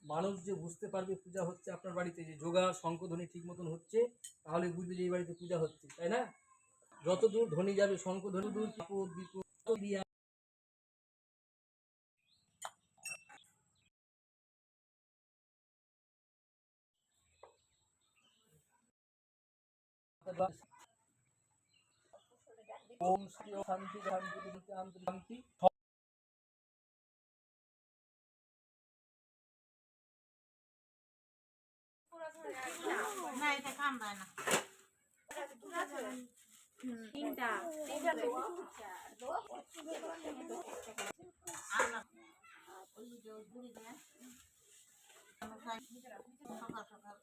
মানুষ যে বুঝতে পারবে পূজা হচ্ছে আপনার বাড়িতে, যে যোগা শঙ্খধ্বনি ঠিক মতন হচ্ছে, তাহলে বুঝবে যে এই বাড়িতে পূজা হচ্ছে, তাই না? যতদূর ধ্বনি যাবে শঙ্খধ্বনি দূর বিপদ বিপদ দিয়া ওম শান্তি শান্তি শান্তি শান্তি। না এটা কামড়ায় না। তিনটা সকাল সকাল